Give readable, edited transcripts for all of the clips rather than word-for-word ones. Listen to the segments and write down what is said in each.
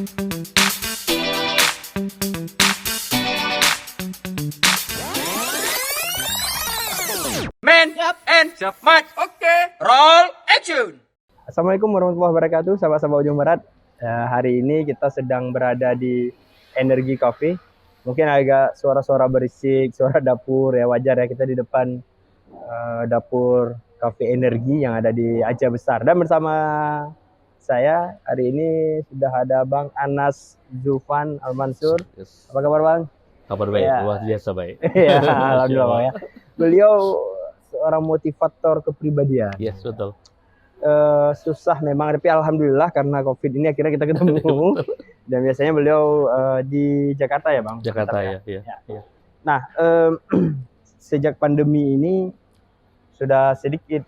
Man, and match. Oke. Roll action. Assalamualaikum warahmatullahi wabarakatuh, sahabat-sahabat Ujung Barat. Hari ini kita sedang berada di Energi Coffee. Mungkin agak suara-suara berisik, suara dapur ya, wajar ya, kita di depan dapur Cafe Energi yang ada di Aceh Besar. Dan bersama saya hari ini sudah ada Bang Anas Zulfan Al-Mansur. Yes. Apa kabar Bang? Kabar baik, Ya. luar biasa baik. Ya, alhamdulillah Bang ya. Beliau seorang motivator kepribadian. Yes, betul. Susah memang, tapi alhamdulillah karena COVID ini akhirnya kita ketemu. Dan biasanya beliau di Jakarta ya Bang? Jakarta Sebentar, ya. Nah, sejak pandemi ini sudah sedikit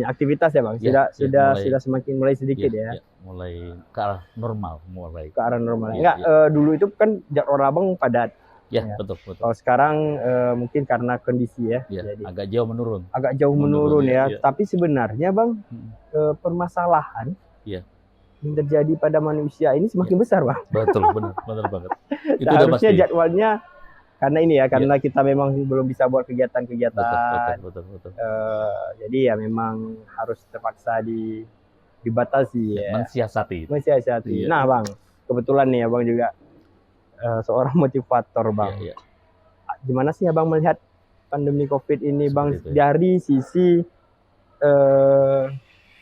aktivitas ya Bang? Sudah semakin mulai sedikit ya. Mulai ke arah normal, Ke arah normal. Ya, Dulu itu kan jadwal Abang padat. Ya, Ya. betul. Kalau sekarang mungkin karena kondisi ya. Ya, Jadi agak jauh menurun. agak jauh menurun ya. ya. Tapi sebenarnya Bang, permasalahan Ya. yang terjadi pada manusia ini semakin besar Bang. Betul, benar banget. Itu Nah, udah harusnya pasti. jadwalnya karena ini ya, karena kita memang belum bisa buat kegiatan-kegiatan. Betul. Jadi ya memang harus terpaksa dibatasi ya. Mensiasati. Mensiasati. Iya. Nah Bang, kebetulan nih Abang juga seorang motivator Bang. Iya. Gimana sih Abang melihat pandemi COVID ini Bang Seperti itu, ya. dari sisi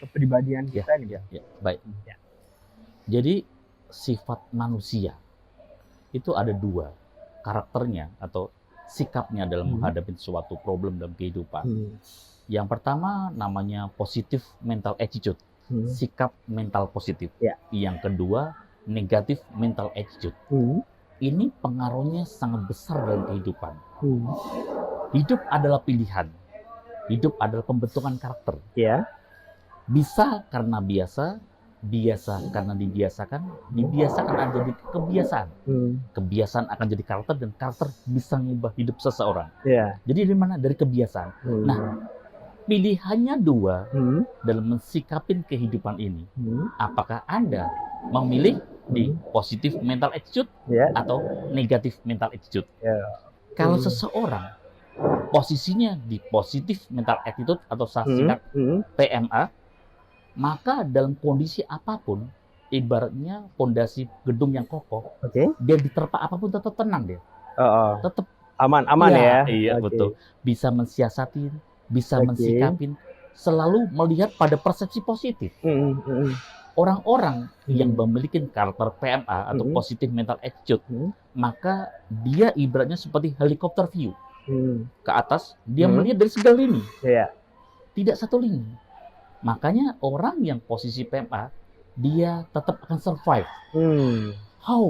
kepribadian Ya, kita nih? ya, baik. Ya. Jadi sifat manusia itu ada dua, karakternya atau sikapnya dalam menghadapi suatu problem dalam kehidupan. Yang pertama namanya positive mental attitude, sikap mental positif. Ya. Yang kedua negatif mental attitude. Ini pengaruhnya sangat besar dalam kehidupan. Hidup adalah pilihan. Hidup adalah pembentukan karakter. Ya. Bisa karena biasa karena dibiasakan akan jadi kebiasaan. Kebiasaan akan jadi karakter dan karakter bisa mengubah hidup seseorang. Ya. Jadi dari mana? Dari kebiasaan. Nah, pilihannya dua dalam mensikapin kehidupan ini. Apakah Anda memilih di positif mental attitude Ya. atau negatif mental attitude? Ya. Kalau seseorang posisinya di positif mental attitude atau sikap PMA, maka dalam kondisi apapun, ibaratnya pondasi gedung yang kokoh, Oke. dia diterpa apapun tetap tenang dia. Tetap Aman ya. Iya, Oke. betul. Bisa mensiasatin, bisa Oke. mensikapin, selalu melihat pada persepsi positif. Orang-orang yang memiliki karakter PMA atau positive mental attitude, maka dia ibaratnya seperti helikopter view. Ke atas, dia melihat dari segala lini. Ya. Tidak satu lini. Makanya orang yang posisi PMA, dia tetap akan survive.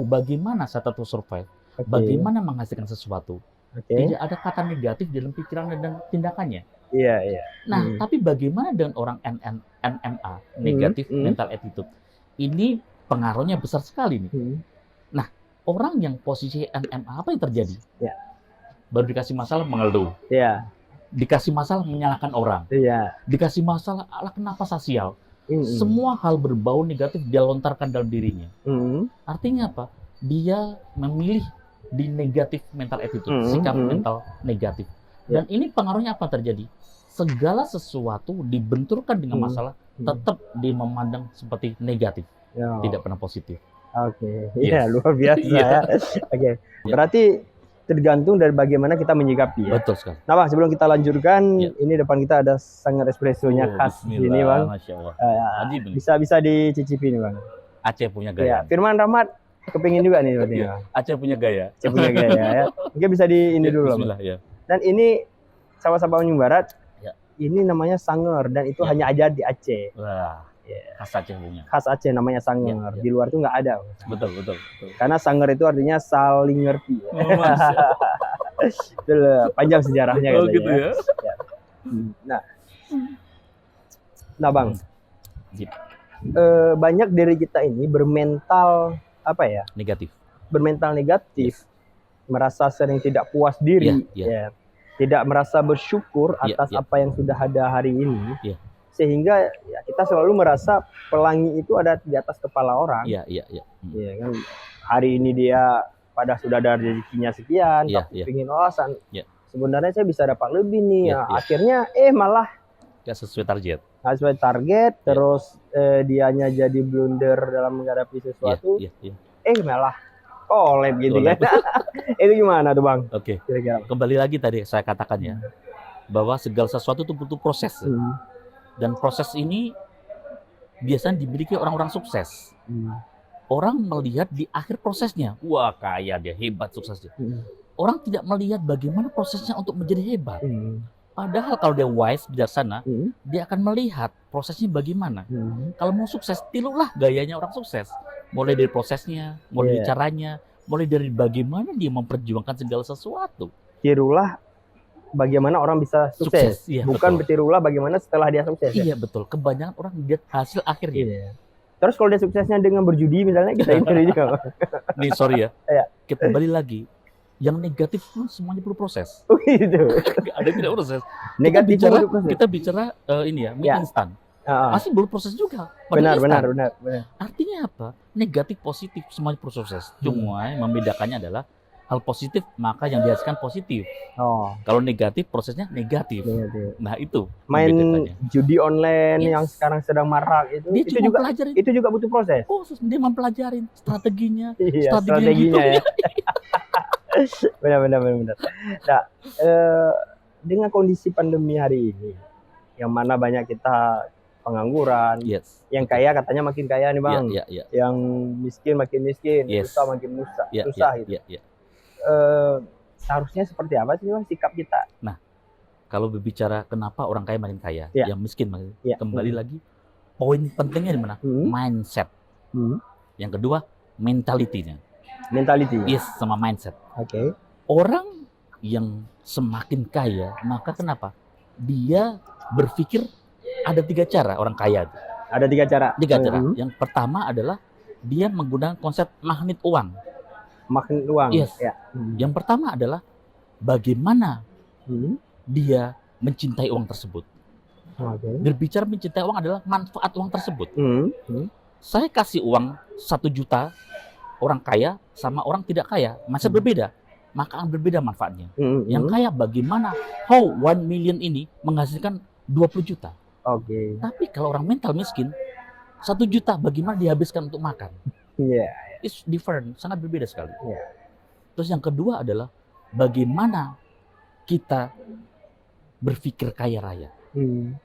Bagaimana saya tetap survive? Oke. Bagaimana menghasilkan sesuatu? Oke. Tidak ada kata negatif dalam pikiran dan tindakannya. Iya. Nah, tapi bagaimana dengan orang NMA, negatif mental attitude? Ini pengaruhnya besar sekali nih. Nah, orang yang posisi NMA, apa yang terjadi? Ya. Baru dikasih masalah mengeluh. Iya. Dikasih masalah menyalahkan orang. Iya. Dikasih masalah, kenapa saya sial? Semua hal berbau negatif dia lontarkan dalam dirinya. Artinya apa? Dia memilih di negatif mental attitude, sikap mental negatif. Dan ini pengaruhnya apa terjadi? Segala sesuatu dibenturkan dengan masalah, tetap dia memandang seperti negatif, Ya. tidak pernah positif. Oke. Yes. Iya, luar biasa Iya. ya. Oke. Berarti tergantung dari bagaimana kita menyikapi ya. Betul sekali. Nah Bang, sebelum kita lanjutkan, Ya. ini depan kita ada sangat espressonya khas Bismillah, ini Bang. Masya Allah. Ajib ini. Bisa dicicipi nih Bang. Aceh punya Ya, gaya. Firman Rahmat kepingin juga nih sepertinya. Iya, Aceh punya gaya. Saya punya gaya ya. Mungkin bisa di ini Ya, dulu Bang. Bismillah, ya. Dan ini sahabat-sahabat Ujung Barat. Ya. Ini namanya sanger dan itu Ya. hanya ada di Aceh. Wah, Ya. khas Aceh punya. Khas Aceh namanya sanger. Ya. Di luar itu nggak ada. Betul. Karena sanger itu artinya saling ngerti. Ya. Oh, Masya Allah. Itu panjang sejarahnya Oh, katanya, gitu ya. Ya. Nah Bang, Gitu. banyak dari kita ini bermental apa ya? Negatif. Bermental negatif, merasa sering tidak puas diri, Ya. ya. Tidak merasa bersyukur Ya, atas ya. apa yang sudah ada hari ini. Ya. sehingga ya kita selalu merasa pelangi itu ada di atas kepala orang. Iya. Ya kan, hari ini dia pada sudah ada rezekinya sekian, Iya, tapi iya. pingin alasan. Iya. Sebenarnya saya bisa dapat lebih nih. Iya, Nah, iya. akhirnya malah Nggak sesuai target. nggak sesuai target, terus dianya jadi blunder dalam menghadapi sesuatu. Iya. Malah collab gitu Collab. kan. Itu gimana tuh Bang? Oke. Kira-kira. Kembali lagi tadi saya katakan ya, bahwa segala sesuatu itu butuh proses. Dan proses ini biasanya dimiliki orang-orang sukses. Orang melihat di akhir prosesnya, wah kaya dia, hebat suksesnya. Orang tidak melihat bagaimana prosesnya untuk menjadi hebat. Padahal kalau dia wise, bijaksana, dia akan melihat prosesnya bagaimana. Kalau mau sukses, tirulah gayanya orang sukses. Mulai dari prosesnya, mulai dari caranya, mulai dari bagaimana dia memperjuangkan segala sesuatu. Tirulah bagaimana orang bisa sukses. Iya, bukan betul. bertirulah bagaimana setelah dia sukses. Iya betul, kebanyakan orang lihat hasil akhirnya. Iya. Terus kalau dia suksesnya dengan berjudi misalnya, kita tiru juga. Nih sorry ya, Iya. kita kembali lagi. Yang negatif pun semuanya perlu proses. Oh gitu. Nggak ada yang tidak proses. Negatif Kita bicara ini ya, mie instan. Pasti perlu proses juga. Benar. Artinya apa? Negatif, positif, semuanya perlu proses. Cuma yang membedakannya adalah hal positif, maka yang dihasilkan positif. Kalau negatif, prosesnya negatif. Nah itu main membedakannya. judi online yang sekarang sedang marak Dia itu juga pelajarin. Itu juga butuh proses. Dia mempelajarin strateginya. Strateginya ya. Benar. Nah, dengan kondisi pandemi hari ini, yang mana banyak kita pengangguran, yang kaya katanya makin kaya nih Bang, yang miskin makin miskin, susah makin susah gitu. Seharusnya seperti apa sih Bang sikap kita? Nah, kalau berbicara kenapa orang kaya makin kaya, yang miskin makin kembali lagi, poin pentingnya di mana? Mindset. Yang kedua, mentality-nya. Yes, sama mindset. Orang yang semakin kaya, maka kenapa? Dia berpikir ada 3 cara orang kaya. Ada 3 cara. 3 cara. Yang pertama adalah dia menggunakan konsep magnet uang. Magnet uang. Yes. Yang pertama adalah bagaimana dia mencintai uang tersebut. Berbicara mencintai uang adalah manfaat uang tersebut. Saya kasih uang 1 juta orang kaya sama orang tidak kaya, masih berbeda. Maka akan berbeda manfaatnya. Yang kaya bagaimana how 1 million ini menghasilkan 20 juta. Tapi kalau orang mental miskin, 1 juta bagaimana dihabiskan untuk makan. It's different, sangat berbeda sekali. Terus yang kedua adalah bagaimana kita berpikir kaya raya.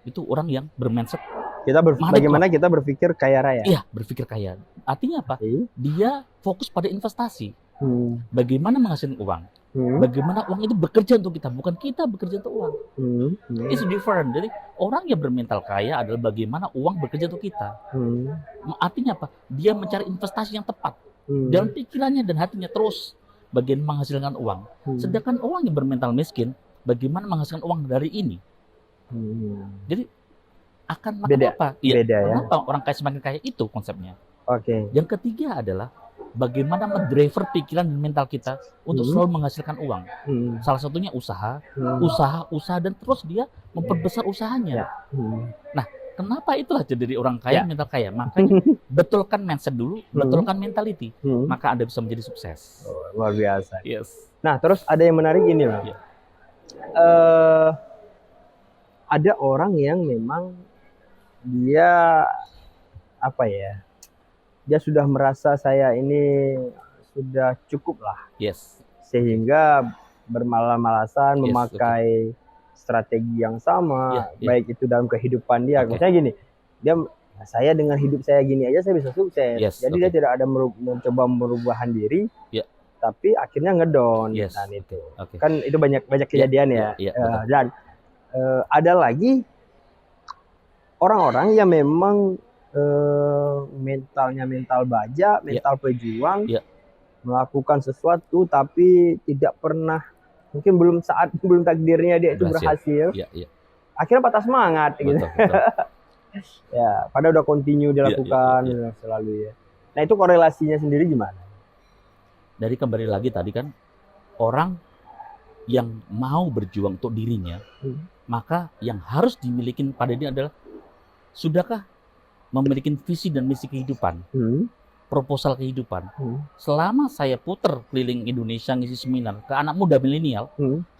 Itu orang yang bermindset. Bagaimana kita berpikir kaya raya? Iya, berpikir kaya. Artinya apa? Dia fokus pada investasi. Bagaimana menghasilkan uang? Bagaimana uang itu bekerja untuk kita, bukan kita bekerja untuk uang. It's different. Jadi orang yang bermental kaya adalah bagaimana uang bekerja untuk kita. Artinya apa? Dia mencari investasi yang tepat dalam pikirannya dan hatinya terus bagaimana menghasilkan uang. Sedangkan orang yang bermental miskin, bagaimana menghasilkan uang dari ini. Jadi akan beda. Apa? Kenapa orang kaya semakin kaya itu konsepnya. Yang ketiga adalah bagaimana mendriver pikiran dan mental kita untuk selalu menghasilkan uang. Salah satunya usaha, dan terus dia memperbesar usahanya. Nah, kenapa itulah jadi orang kaya, mental kaya? Makanya betulkan mindset dulu, betulkan mentality, maka Anda bisa menjadi sukses. Luar biasa. Yes. Nah, terus ada yang menarik ini, Bang. Ada orang yang memang dia dia sudah merasa saya ini sudah cukup lah. Sehingga bermalas-malasan memakai strategi yang sama, baik itu dalam kehidupan dia. Misalnya gini, saya dengan hidup saya gini aja saya bisa sukses. Jadi dia tidak ada mencoba merubahan diri, tapi akhirnya ngedown. Dan itu kan itu banyak kejadian dan ada lagi orang-orang yang memang mentalnya mental baja, mental pejuang, melakukan sesuatu tapi tidak pernah, mungkin belum takdirnya dia itu berhasil. Akhirnya patah semangat gitu. Padahal udah continue dilakukan selalu ya. Nah, itu korelasinya sendiri gimana? Dari kembali lagi tadi kan, orang yang mau berjuang untuk dirinya, maka yang harus dimiliki pada dia adalah Sudahkah memiliki visi dan misi kehidupan, proposal kehidupan? Selama saya puter keliling Indonesia ngisi seminar ke anak muda milenial,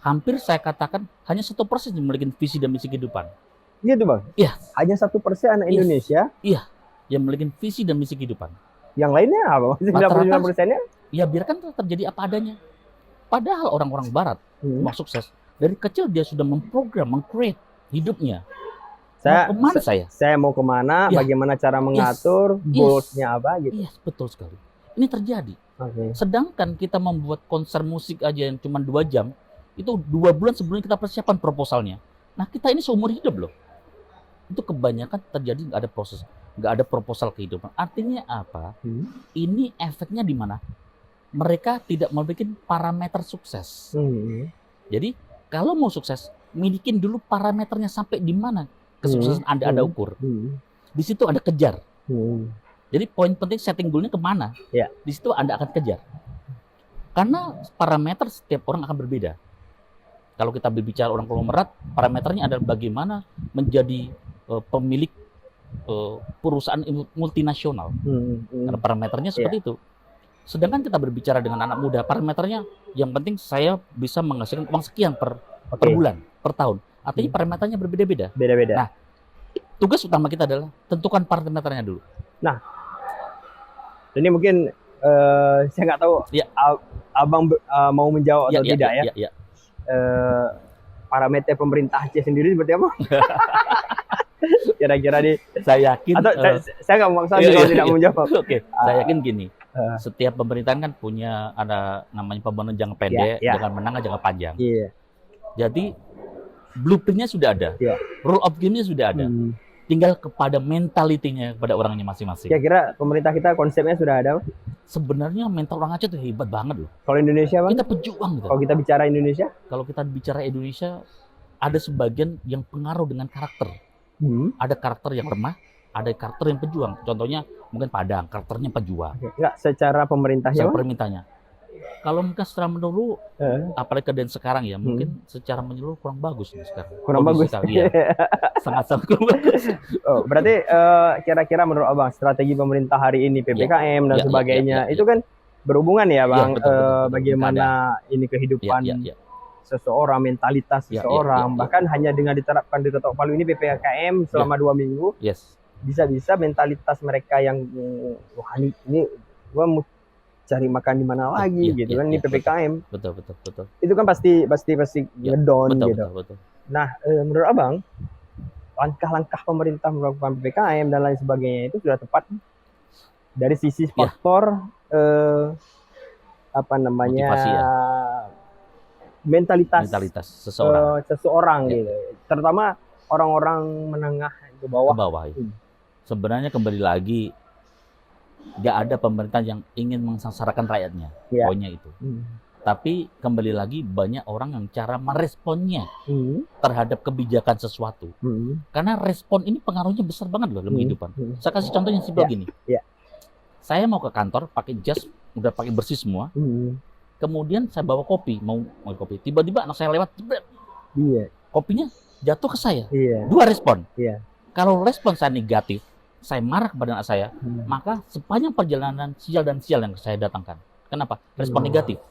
hampir saya katakan hanya 1% yang memiliki visi dan misi kehidupan. Gitu bang? Iya. Hanya 1% anak Indonesia? Iya, yang memiliki visi dan misi kehidupan. Yang lainnya apa? 99%-nya? Ya biarkan terjadi apa adanya. Padahal orang-orang Barat mau sukses dari kecil dia sudah memprogram, meng-create hidupnya. Saya mau kemana, bagaimana cara mengatur, goals-nya apa gitu. Iya, betul sekali. Ini terjadi. Sedangkan kita membuat konser musik aja yang cuma 2 jam, itu 2 bulan sebelum kita persiapan proposalnya. Nah, kita ini seumur hidup loh. Itu kebanyakan terjadi nggak ada proses, nggak ada proposal kehidupan. Artinya apa? Ini efeknya di mana? Mereka tidak membuat parameter sukses. Jadi kalau mau sukses, milikin dulu parameternya sampai di mana kesuksesan Anda ada ukur. Di situ Anda kejar. Jadi poin penting setting goalnya kemana? Di situ Anda akan kejar. Karena parameter setiap orang akan berbeda. Kalau kita berbicara orang konglomerat, parameternya adalah bagaimana menjadi pemilik perusahaan multinasional. Karena parameternya seperti itu. Sedangkan kita berbicara dengan anak muda, parameternya yang penting saya bisa menghasilkan uang sekian per bulan, per tahun. Artinya parameternya berbeda-beda. Nah, tugas utama kita adalah tentukan parameternya dulu. Nah, ini mungkin saya nggak tahu abang mau menjawab atau tidak ya. Parameter pemerintah Aceh sendiri seperti apa? Kira-kira saya yakin atau saya nggak memaksa kalau tidak menjawab. Saya yakin gini. Setiap pemerintahan kan punya ada namanya pembangunan jangka pendek, jangka menengah, jangka panjang. Jadi blueprintnya sudah ada, rule of game-nya sudah ada. Tinggal kepada mentalitinya, kepada orangnya masing-masing. Kira-kira pemerintah kita konsepnya sudah ada? Sebenarnya mental orang Aceh itu hebat banget loh. Kalau Indonesia bang? Kita pejuang gitu. Kalau kita bicara Indonesia? Kalau kita bicara Indonesia, ada sebagian yang pengaruh dengan karakter. Ada karakter yang lemah, ada karakter yang pejuang. Contohnya mungkin Padang, karakternya pejuang. Enggak secara pemerintahnya? Secara pemerintahnya. Kalau mungkin secara menyeluruh, apalagi keadaan sekarang ya, mungkin secara menyeluruh kurang bagus nih sekarang. Kurang bagus? Iya. Sangat-sangat kurang bagus. Berarti kira-kira menurut abang, strategi pemerintah hari ini, PPKM dan sebagainya, itu kan berhubungan ya bang, betul, bagaimana ini kehidupan seseorang, mentalitas seseorang. Bahkan hanya dengan diterapkan di Ketok Palu ini PPKM selama 2 minggu, bisa-bisa mentalitas mereka yang wah ini gua mau cari makan di mana lagi gitu kan, ini PPKM. Betul. Itu kan pasti ngedown gitu. Betul. Nah, menurut abang, langkah-langkah pemerintah melakukan PPKM dan lain sebagainya itu sudah tepat dari sisi faktor motivasi, mentalitas seseorang gitu. Terutama orang-orang menengah ke bawah. Sebenarnya kembali lagi, nggak ada pemerintah yang ingin mengsengsarakan rakyatnya, poinnya itu. Tapi kembali lagi banyak orang yang cara meresponnya terhadap kebijakan sesuatu. Karena respon ini pengaruhnya besar banget loh dalam kehidupan. Saya kasih contoh yang simpel gini. Saya mau ke kantor pakai jas, udah pakai bersih semua. Kemudian saya bawa kopi, mau kopi. Tiba-tiba anak saya lewat, kopinya jatuh ke saya. 2 respon. Kalau respon saya negatif, saya marah kepada anak saya, maka sepanjang perjalanan sial dan sial yang saya datangkan. Kenapa? Respon negatif.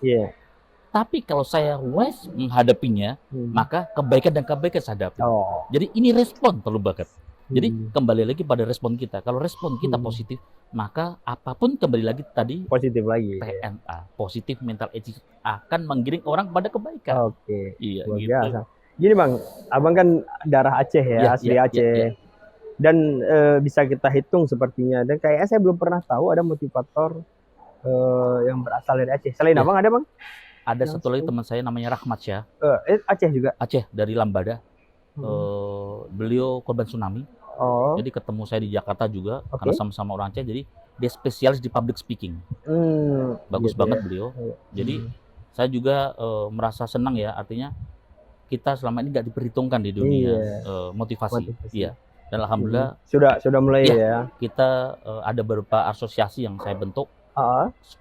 Tapi kalau saya wise menghadapinya, maka kebaikan dan kebaikan saya dapat. Jadi ini respon perlu banget. Jadi kembali lagi pada respon kita. Kalau respon kita positif, maka apapun kembali lagi tadi positif lagi. PMA, positif mental attitude, akan menggiring orang pada kebaikan. Iya, gitu. Biasa. Gini bang, abang kan darah Aceh ya, asli Aceh. Dan bisa kita hitung sepertinya. Dan kayaknya saya belum pernah tahu ada motivator yang berasal dari Aceh. Selain abang ada bang? Ada satu lagi teman saya namanya Rahmat Syah. Aceh juga? Aceh, dari Lambada. Beliau korban tsunami. Jadi ketemu saya di Jakarta juga, karena sama-sama orang Aceh. Jadi dia spesialis di public speaking. Bagus gitu banget beliau. Jadi saya juga merasa senang ya, artinya kita selama ini nggak diperhitungkan di dunia motivasi. Iya. Dan alhamdulillah sudah mulai ya. Kita ada beberapa asosiasi yang saya bentuk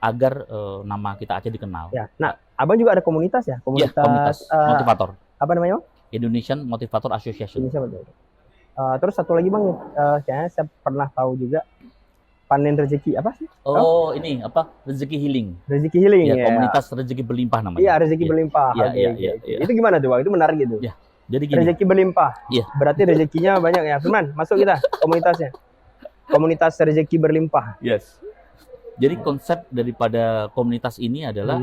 agar nama kita Aceh dikenal. Nah, abang juga ada komunitas ya? Komunitas motivator. Apa namanya? Indonesian Motivator Association. Terus satu lagi Bang, kayaknya saya pernah tahu juga panen rezeki apa sih? Oh, ini apa? Rezeki healing. Rezeki healing Ya, ya. komunitas rezeki berlimpah namanya. Iya, rezeki Iya. berlimpah. Iya, Oke, iya, oke, iya, oke. iya. Itu gimana tuh Bang? Itu menarik gitu. Iya. Jadi gini. Rezeki berlimpah. Iya. Berarti rezekinya banyak ya. Firman, masuk kita komunitasnya. Komunitas rezeki berlimpah. Yes. Jadi konsep daripada komunitas ini adalah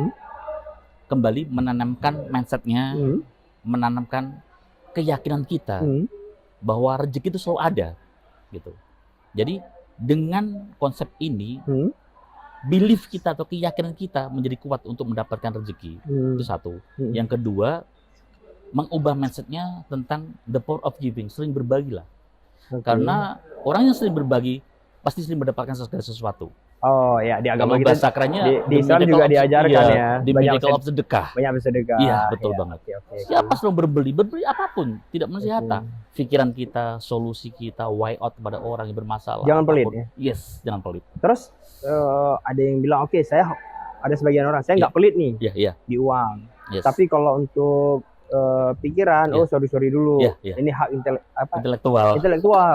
kembali menanamkan mindsetnya, menanamkan keyakinan kita bahwa rezeki itu selalu ada, gitu. Jadi dengan konsep ini, belief kita atau keyakinan kita menjadi kuat untuk mendapatkan rezeki. Itu satu. Yang kedua, mengubah mindsetnya tentang the power of giving, sering berbagilah. Karena orang yang sering berbagi pasti sering mendapatkan segala sesuatu. Oh ya, di agama Kalau kita bahasa kerennya di Islam juga diajarkan ya. The miracle of sedekah. Banyak bersedekah. Iya, betul banget. Oke. Siapa selalu berbeli apapun, tidak mesti harta. Pikiran kita, solusi kita, way out kepada orang yang bermasalah. Jangan pelit apapun. ya. Yes, jangan pelit. Terus ada yang bilang, oke, saya ada sebagian orang saya nggak pelit nih Iya. di uang. Yes. Tapi kalau untuk pikiran, oh sorry dulu. Iya. Ini hak Intelektual.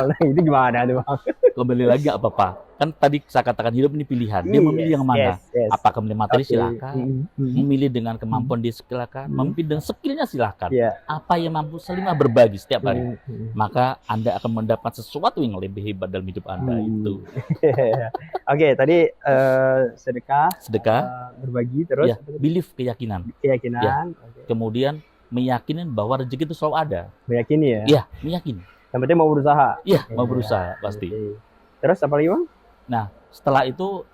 Nah, itu gimana tuh Bang? Kembali lagi nggak apa-apa. Kan tadi saya katakan hidup ini pilihan. Dia memilih yang mana? Yes. Apakah memilih materi silakan. Memilih dengan kemampuan dia silakan. Memilih dengan skillnya silakan. Yeah. Apa yang mampu Selimah berbagi setiap hari. Maka Anda akan mendapat sesuatu yang lebih hebat dalam hidup Anda itu. Oke, tadi sedekah, berbagi, terus ya, belief, keyakinan. Ya. Okay. Kemudian meyakinin bahwa rezeki itu selalu ada. Meyakini ya? Iya, meyakini. Yang penting mau berusaha. Iya, mau berusaha pasti. Okay. Terus apa lagi Bang? Nah, setelah itu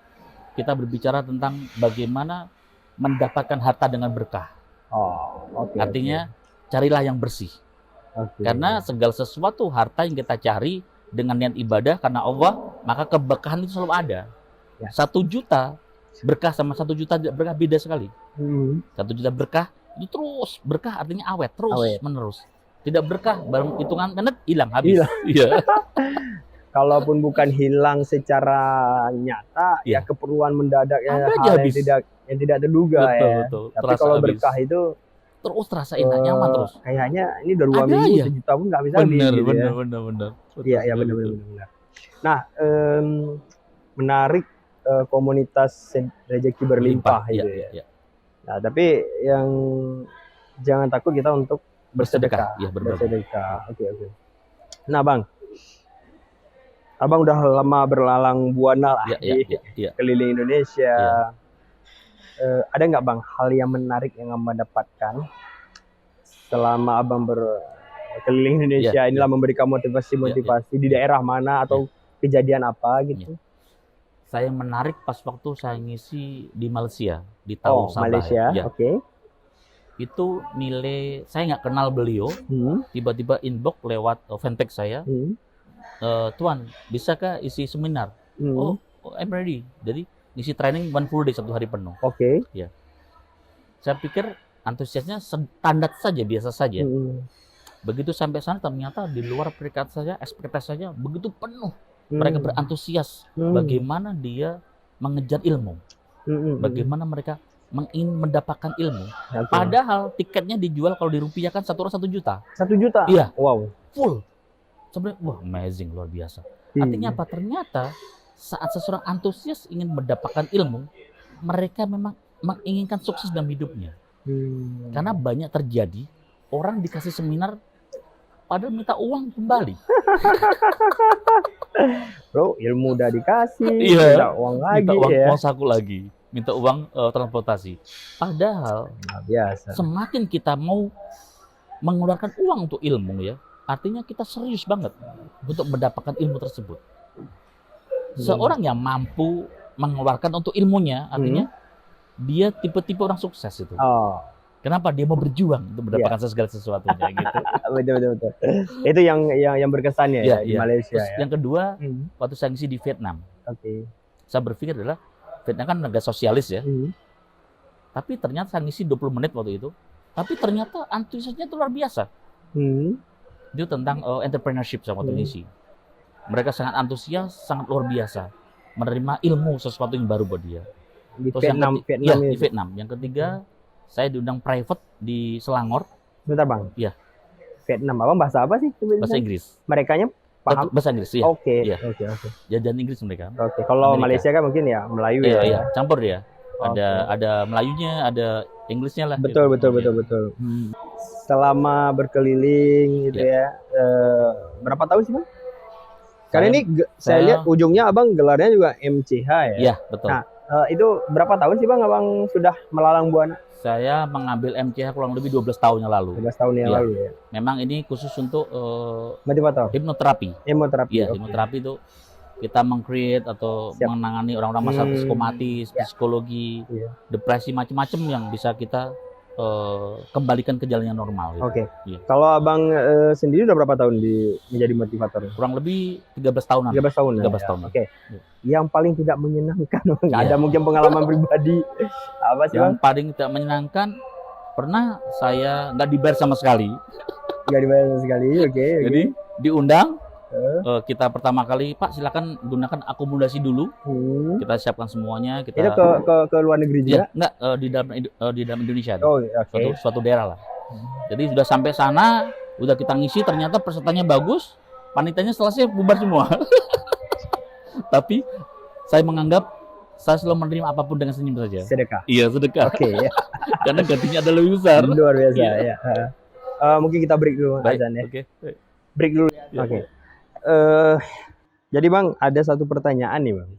kita berbicara tentang bagaimana mendapatkan harta dengan berkah. Artinya carilah yang bersih. Karena segala sesuatu harta yang kita cari dengan niat ibadah karena Allah, maka keberkahan itu selalu ada. 1 juta berkah sama 1 juta tidak berkah beda sekali. 1 juta berkah itu terus berkah, artinya awet menerus. Tidak berkah barang hitungan menit hilang habis. Iya. Kalaupun bukan hilang secara nyata, ya keperluan mendadak ya hal yang tidak terduga. Betul. Tapi terasa kalau berkah habis. Itu terus terasa enak, nyaman terus. Kayaknya ini udah 2 minggu, 1 juta pun nggak bisa habis. Bener. Iya, benar. Nah, menarik komunitas rezeki berlimpah itu ya. Nah, tapi yang jangan takut kita untuk bersedekah. Bersedekah. Oke. Nah, Bang. Abang udah lama berlalang buana lah keliling Indonesia. Ada nggak Bang hal yang menarik yang Abang dapatkan selama Abang berkeliling Indonesia? Inilah memberikan motivasi di daerah mana atau kejadian apa gitu? Saya menarik pas waktu saya ngisi di Malaysia, di Tau Sabah. Malaysia, oke. Itu nilai, saya nggak kenal beliau, tiba-tiba inbox lewat fanpage saya, Tuan, bisakah isi seminar? Oh, I'm ready. Jadi ngisi training 1 full day, 1 hari penuh. Oke. Ya. Saya pikir antusiasnya standar saja, biasa saja. Begitu sampai sana ternyata di luar ekspektasi saya begitu penuh. Mereka berantusias bagaimana dia mengejar ilmu, bagaimana mereka ingin mendapatkan ilmu. Padahal tiketnya dijual kalau dirupiahkan 1 orang 1 juta. 1 juta? Iya. Wow. Full. Sebenarnya wah amazing, luar biasa. Artinya apa? Ternyata saat seseorang antusias ingin mendapatkan ilmu, mereka memang menginginkan sukses dalam hidupnya. Karena banyak terjadi orang dikasih seminar padahal minta uang kembali. Bro, ilmu udah dikasih, minta uang lagi, uang saku lagi, minta uang transportasi. Padahal biasa. Semakin kita mau mengeluarkan uang untuk ilmu ya, artinya kita serius banget untuk mendapatkan ilmu tersebut. Seorang yang mampu mengeluarkan untuk ilmunya, artinya dia tipe-tipe orang sukses itu. Kenapa? Dia mau berjuang untuk mendapatkan segala sesuatunya gitu. Betul. Itu yang berkesan ya di Malaysia. Terus yang kedua, waktu saya ngisi di Vietnam. Saya berpikir adalah Vietnam kan negara sosialis ya. Tapi ternyata saya ngisi 20 menit waktu itu. Tapi ternyata antusiasnya itu luar biasa. Itu tentang entrepreneurship sama waktu ngisi. Mereka sangat antusias, sangat luar biasa menerima ilmu sesuatu yang baru buat dia. Di Terus Vietnam, di Vietnam. Yang ketiga, saya diundang private di Selangor. Sebentar Bang. Iya. Vietnam. Abang bahasa apa sih? Bahasa Inggris. Merekanya paham? Bahasa Inggris, iya. Oke. Iya. Oke. Jajan Inggris mereka. Oke. Kalau Amerika. Malaysia kan mungkin ya Melayu Iya, ya. iya, campur dia. Oke. Ada Melayunya, ada Inggrisnya lah. Betul, gitu. betul. Selama berkeliling gitu ya, berapa tahun sih Bang? Karena ini saya lihat ujungnya Abang gelarnya juga MCH ya. Iya, betul. Nah, itu berapa tahun sih Bang Abang sudah melalang buana? Saya mengambil MCH kurang lebih 12 tahun yang lalu. 12 tahun yang Iya. lalu ya. Memang ini khusus untuk Motivator. hipnoterapi. Hipnoterapi. Iya, oke. hipnoterapi itu kita meng-create atau Siap. menangani orang-orang masalah psikomatis, Ya. psikologi, Iya. depresi macam-macam yang bisa kita kembalikan ke jalan yang normal. Gitu. Oke. Iya. Kalau Abang sendiri udah berapa tahun menjadi motivator? Kurang lebih 13 tahunan. 13 tahun. 13 ya? tahun. Oke. Iya. Yang paling tidak menyenangkan, nggak Iya. ada mungkin pengalaman pribadi apa sih Bang? Yang paling tidak menyenangkan, pernah saya nggak dibayar sama sekali. Nggak dibayar sama sekali. Oke. Jadi diundang, kita pertama kali, Pak silakan gunakan akomodasi dulu. Kita siapkan semuanya. Kita Itu ke luar negeri juga? ya, enggak di dalam Indonesia. Oh, oke. Suatu daerah lah. Jadi sudah sampai sana, udah kita ngisi, ternyata pesertanya bagus, panitianya selesai bubar semua. Tapi saya menganggap saya selalu menerima apapun dengan senyum saja. Sedekah. Iya, sedekah. Oke, ya. Karena gantinya ada lebih besar. Luar biasa Iya. ya. Mungkin kita break dulu Baik, azan ya. oke. Break dulu. Ya. Oke. Jadi Bang, ada satu pertanyaan nih Bang,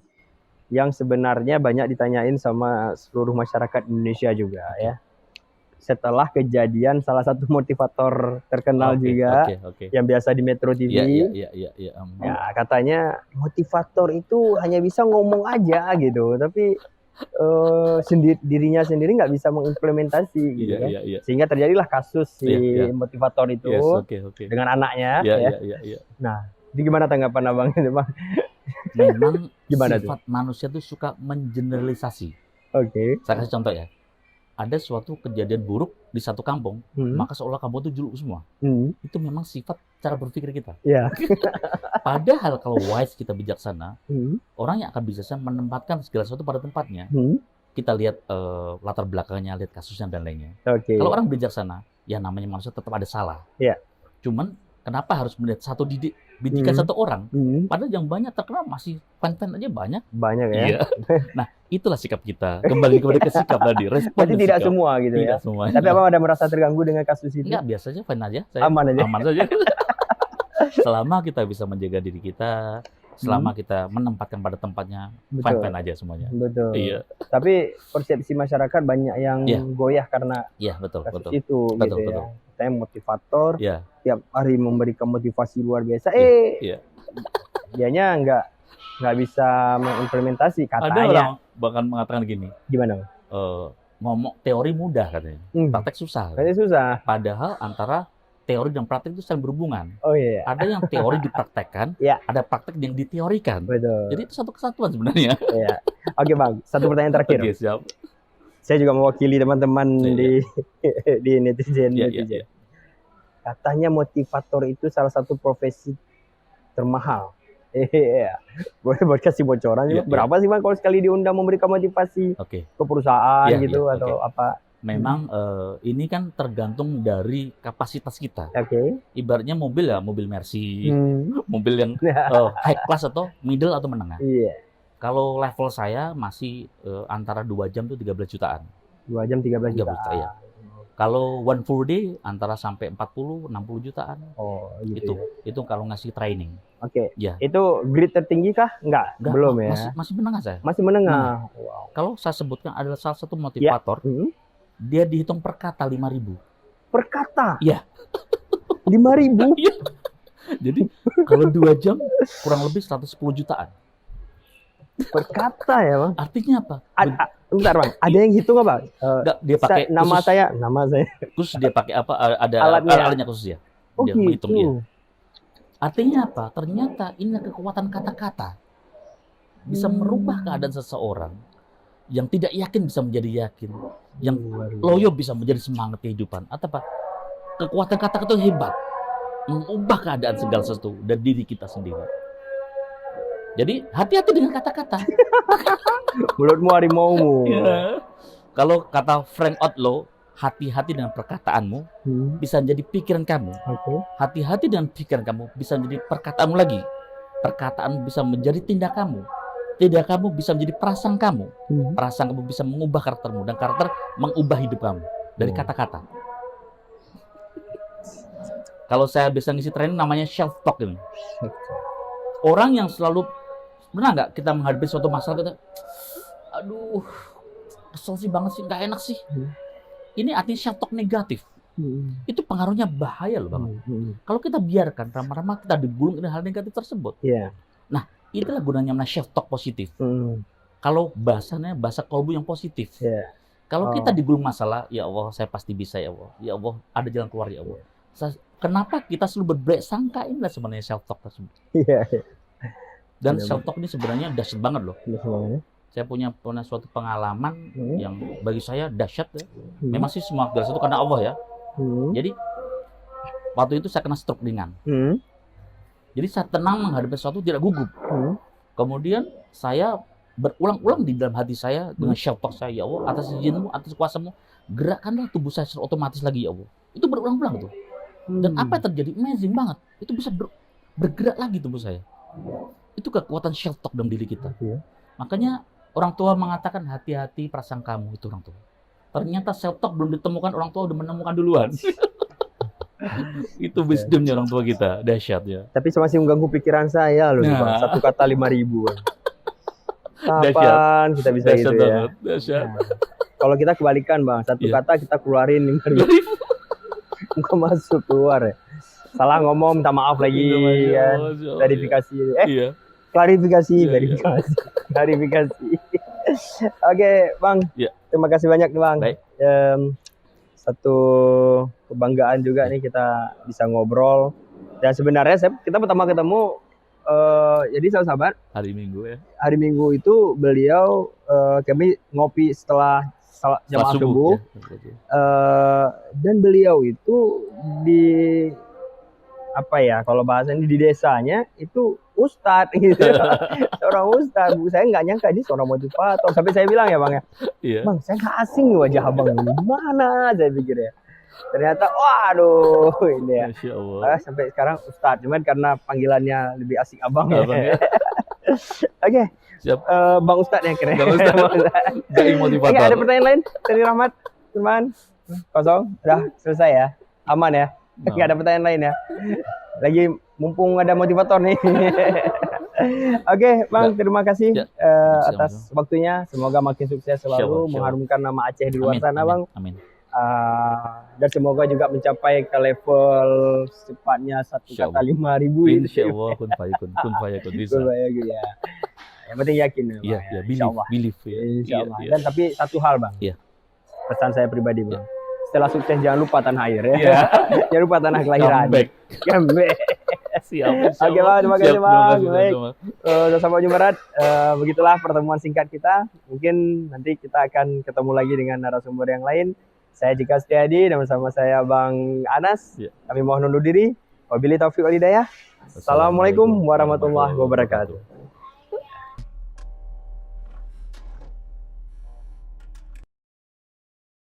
yang sebenarnya banyak ditanyain sama seluruh masyarakat Indonesia juga ya. Setelah kejadian salah satu motivator terkenal Oke, juga oke. yang biasa di Metro TV. Iya. Ya, katanya motivator itu hanya bisa ngomong aja gitu, tapi dirinya sendiri nggak bisa mengimplementasi gitu kan. Iya. Sehingga terjadilah kasus si Iya. motivator itu Yes, oke. dengan anaknya Iya, ya. iya. Nah, jadi gimana tanggapan Abang ini Bang? Memang Gimana sifat manusia itu suka mengeneralisasi. Oke. Saya kasih contoh ya. Ada suatu kejadian buruk di satu kampung, maka seolah kampung itu juluk semua. Itu memang sifat cara berpikir kita. Iya. Padahal kalau wise, kita bijaksana, orang yang akan bijaksana menempatkan segala sesuatu pada tempatnya. Kita lihat latar belakangnya, lihat kasusnya dan lainnya. Oke. Kalau orang bijaksana, ya namanya manusia tetap ada salah. Iya. Cuman kenapa harus melihat satu didikan satu orang? Padahal yang banyak terkenal masih fan-fan aja banyak. Banyak ya. Iya. Nah, itulah sikap kita. Kembali kepada ke sikap tadi. Respon Berarti dan tidak sikap. semua gitu Tidak ya. semua. Tapi Abang ada merasa terganggu dengan kasus itu? Enggak, biasa aja, fine aja. Aman aja. Aman saja. Selama kita bisa menjaga diri kita, selama kita menempatkan pada tempatnya, Betul. fine-fine aja semuanya. Betul. Iya. Tapi persepsi masyarakat banyak yang Iya. goyah karena Iya, betul, kasus betul. itu Betul, gitu betul. ya. Saya motivator, Iya. tiap hari memberikan motivasi luar biasa. Iya. Dianya nggak bisa mengimplementasi Ada katanya. orang bahkan mengatakan gini, Gimana? Bang? ngomong teori mudah katanya, praktek susah. Katanya susah. Padahal antara teori dan praktek itu saling berhubungan. Oh iya. Ada yang teori dipraktekkan, Iya. ada praktek yang diteorikan. Betul. Jadi itu satu kesatuan sebenarnya. Iya. Oke Bang, satu pertanyaan terakhir. Oke, siap. Saya juga mewakili teman-teman Iya. di netizen. Iya. Katanya motivator itu salah satu profesi termahal. Iya. Boleh buat kasih bocoran Iya, berapa sih Bang kalau sekali diundang memberikan motivasi Oke. ke perusahaan Iya, gitu iya, atau apa? Memang ini kan tergantung dari kapasitas kita. Oke. Ibaratnya mobil ya, mobil Mercy, mobil yang Nah, high class atau middle atau menengah. iya. Kalau level saya masih antara 2 jam tuh 13 jutaan. 2 jam 13 juta. 13 juta, iya. Kalau one full day antara sampai 40-60 jutaan. Oh, gitu. Itu kalau ngasih training. Oke. Ya. Itu grade tertinggi kah? Enggak, belum ya. Masih menengah saya. Masih menengah. Wow. Kalau saya sebutkan adalah salah satu motivator, dia dihitung per kata 5.000. Per kata? Iya. 5.000? Iya. Jadi kalau 2 jam kurang lebih 110 jutaan. Per kata ya Bang? Artinya apa? Bentar Bang, ada yang hitung apa? Enggak, dia pakai nama khusus, saya. khusus dia pakai apa? Ada alatnya khusus ya. Oh Dia menghitung gitu. ya. Artinya apa? Ternyata ini kekuatan kata-kata bisa merubah keadaan seseorang. Yang tidak yakin bisa menjadi yakin, yang loyo bisa menjadi semangat kehidupan. Atau apa? Kekuatan kata-kata itu hebat, mengubah keadaan segala sesuatu dan diri kita sendiri. Jadi hati-hati dengan kata-kata. Mulutmu harimaumu. Ya. Kalau kata Frank Outlaw, hati-hati dengan perkataanmu, bisa jadi pikiran kamu. Hati-hati dengan pikiran kamu, bisa menjadi perkataanmu lagi. Perkataanmu bisa menjadi tindakanmu. Tindakanmu bisa menjadi perasaan kamu. Perasaan kamu bisa mengubah karaktermu, dan karakter mengubah hidup kamu dari kata-kata. Kalau saya bisa ngisi training namanya self talk ini. Orang yang selalu, pernah nggak kita menghadapi suatu masalah kita, aduh, kesel sih banget sih, nggak enak sih. Ini artinya self talk negatif. Itu pengaruhnya bahaya loh Bang. Kalau kita biarkan lama-lama kita digulung dengan hal negatif tersebut. Nah, itulah gunanya self talk positif. Kalau bahasanya bahasa kolbu yang positif. Kalau kita digulung masalah, ya Allah, saya pasti bisa ya Allah. Ya Allah, ada jalan keluar ya Allah. Kenapa kita selalu berbaik sangka, inilah sebenarnya self talk tersebut. Dan self talk ini sebenarnya dahsyat banget loh. Saya punya suatu pengalaman yang bagi saya dahsyat ya. Memang sih semua dahsyat itu karena Allah ya. Jadi waktu itu saya kena stroke ringan. Jadi saya tenang menghadapi sesuatu, tidak gugup. Kemudian saya berulang-ulang di dalam hati saya dengan self talk saya, ya Allah, atas izinmu, atas kuasamu, gerakkanlah tubuh saya secara otomatis lagi ya Allah. Itu berulang-ulang tuh. Dan apa yang terjadi? Amazing banget. Itu bisa bergerak lagi tubuh saya. Itu kekuatan self talk dalam diri kita. Makanya orang tua mengatakan hati-hati perasaan kamu, itu orang tua. Ternyata self talk belum ditemukan, orang tua udah menemukan duluan. Itu wisdomnya orang tua kita, dahsyat ya. Tapi masih mengganggu pikiran saya loh, Bang. Satu kata 5.000. Kapan kita bisa gitu ya? Dahsyat. Kalau kita kebalikan Bang, satu kata kita keluarin 5.000. Enggak masuk keluar ya. Salah ngomong, minta maaf lagi ya. Verifikasi. Klarifikasi, verifikasi. Klarifikasi. Oke, Bang. Terima kasih banyak nih, Bang. Satu kebanggaan juga nih kita bisa ngobrol. Dan sebenarnya kita pertama ketemu jadi sahabat hari Minggu ya. Hari Minggu itu beliau kami ngopi setelah jamaah subuh. Dan beliau itu di apa ya, kalau bahasanya di desanya itu ustadz gitu. Seorang ustadz. Saya nggak nyangka ini seorang motivator. Sampai saya bilang ya Bang ya, Bang, saya nggak asing nih wajah abang ini. Gimana saya pikir ya. Ternyata waduh ini ya. Masya Allah. Sampai sekarang ustadz, cuman karena panggilannya lebih asik abang ya. Oke. Siap. Bang Ustadz yang keren. Bang Ustadz. Jadi motivator. Ada pertanyaan lain dari Rahmat? Teman? Kosong? Udah selesai ya? Aman ya? Nggak ada pertanyaan lain ya? Lagi mumpung ada motivator nih. Oke, Bang, terima kasih atas waktunya. Semoga makin sukses selalu, mengharumkan nama Aceh di luar sana, Bang. Amin. Dan semoga juga mencapai ke level secepatnya satu kata 5.000. Insya Allah, kun fayakun bisa. Ya. Yang penting yakin ya, ya believe ya. Insya Allah. Dan tapi satu hal Bang, pesan saya pribadi Bang, setelah sukses jangan lupa tanah air ya. Jangan lupa tanah kelahiran. Comeback. Siap. Oke Bang, terima kasih Bang. Baik. Sama Ujung Barat, begitulah pertemuan singkat kita. Mungkin nanti kita akan ketemu lagi dengan narasumber yang lain. Saya Jika Setiadi dan bersama saya Bang Anas. Kami mohon undur diri. Wabillahi taufiq wal hidayah. Assalamualaikum warahmatullahi wabarakatuh.